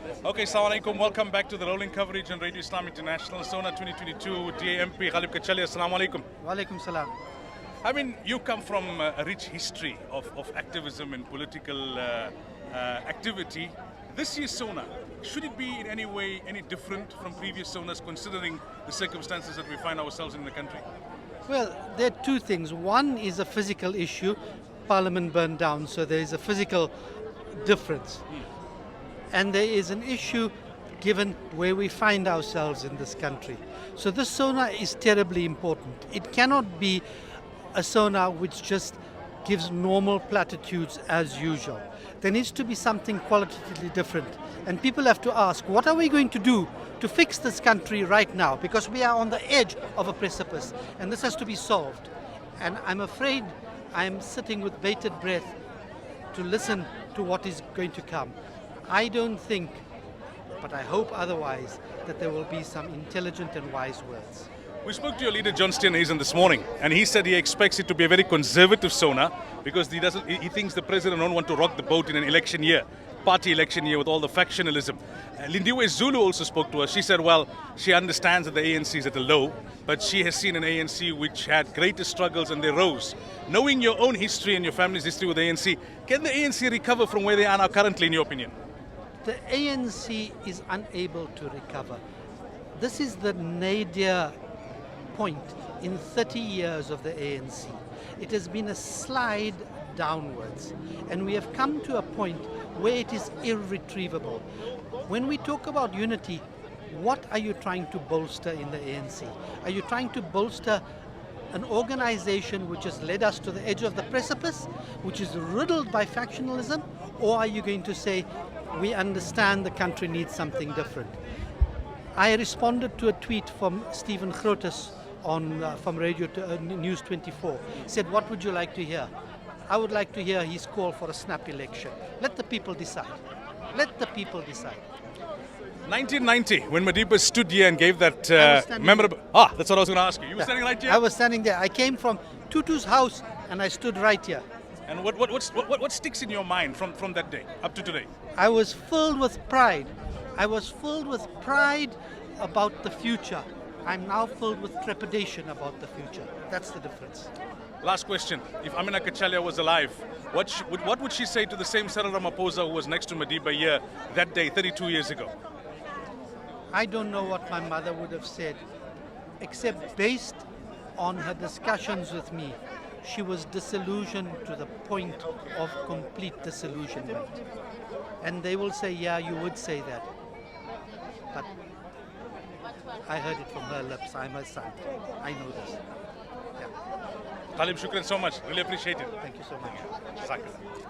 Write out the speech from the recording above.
Okay, Assalamu alaikum. Welcome back to the rolling coverage on Radio Islam International, SONA 2022, DAMP, Amina Chachalia. Assalamu alaikum. Wa alaikum salam. I mean, you come from a rich history of activism and political activity. This year's SONA, should it be in any way any different from previous SONAs considering the circumstances that we find ourselves in the country? Well, there are two things. One is a physical issue. Parliament burned down, so there is a physical difference. And there is an issue given where we find ourselves in this country. So this SONA is terribly important. It cannot be a SONA which just gives normal platitudes as usual. There needs to be something qualitatively different. And people have to ask, what are we going to do to fix this country right now? Because we are on the edge of a precipice, and this has to be solved. And I'm afraid I'm sitting with bated breath to listen to what is going to come. I don't think, but I hope otherwise, that there will be some intelligent and wise words. We spoke to your leader, John Steenhuisen, this morning, and he said he expects it to be a very conservative SONA because he thinks the president won't want to rock the boat in an election year, party election year with all the factionalism. Lindiwe Zulu also spoke to us. She said, well, she understands that the ANC is at a low, but she has seen an ANC which had greater struggles and they rose. Knowing your own history and your family's history with the ANC, can the ANC recover from where they are now currently, in your opinion? The ANC is unable to recover. This is the nadir point in 30 years of the ANC. It has been a slide downwards, and we have come to a point where it is irretrievable. When we talk about unity, what are you trying to bolster in the ANC? Are you trying to bolster an organization which has led us to the edge of the precipice, which is riddled by factionalism, or are you going to say, we understand the country needs something different? I responded to a tweet from Stephen Grotes from Radio News 24. He said, what would you like to hear? I would like to hear his call for a snap election. Let the people decide. Let the people decide. 1990, when Madiba stood here and gave that memorable... that's what I was going to ask you. You were standing right here? I was standing there. I came from Tutu's house and I stood right here. And what sticks in your mind from that day up to today? I was filled with pride. I was filled with pride about the future. I'm now filled with trepidation about the future. That's the difference. Last question. If Amina Chachalia was alive, what would she say to the same Pres Ramaphosa who was next to Madiba here that day, 32 years ago? I don't know what my mother would have said, except based on her discussions with me, she was disillusioned to the point of complete disillusionment. And they will say, yeah, you would say that. But I heard it from her lips. I'm her son. I know this. Yeah. Talib, shukran so much. Really appreciate it. Thank you so much. Jazakallah.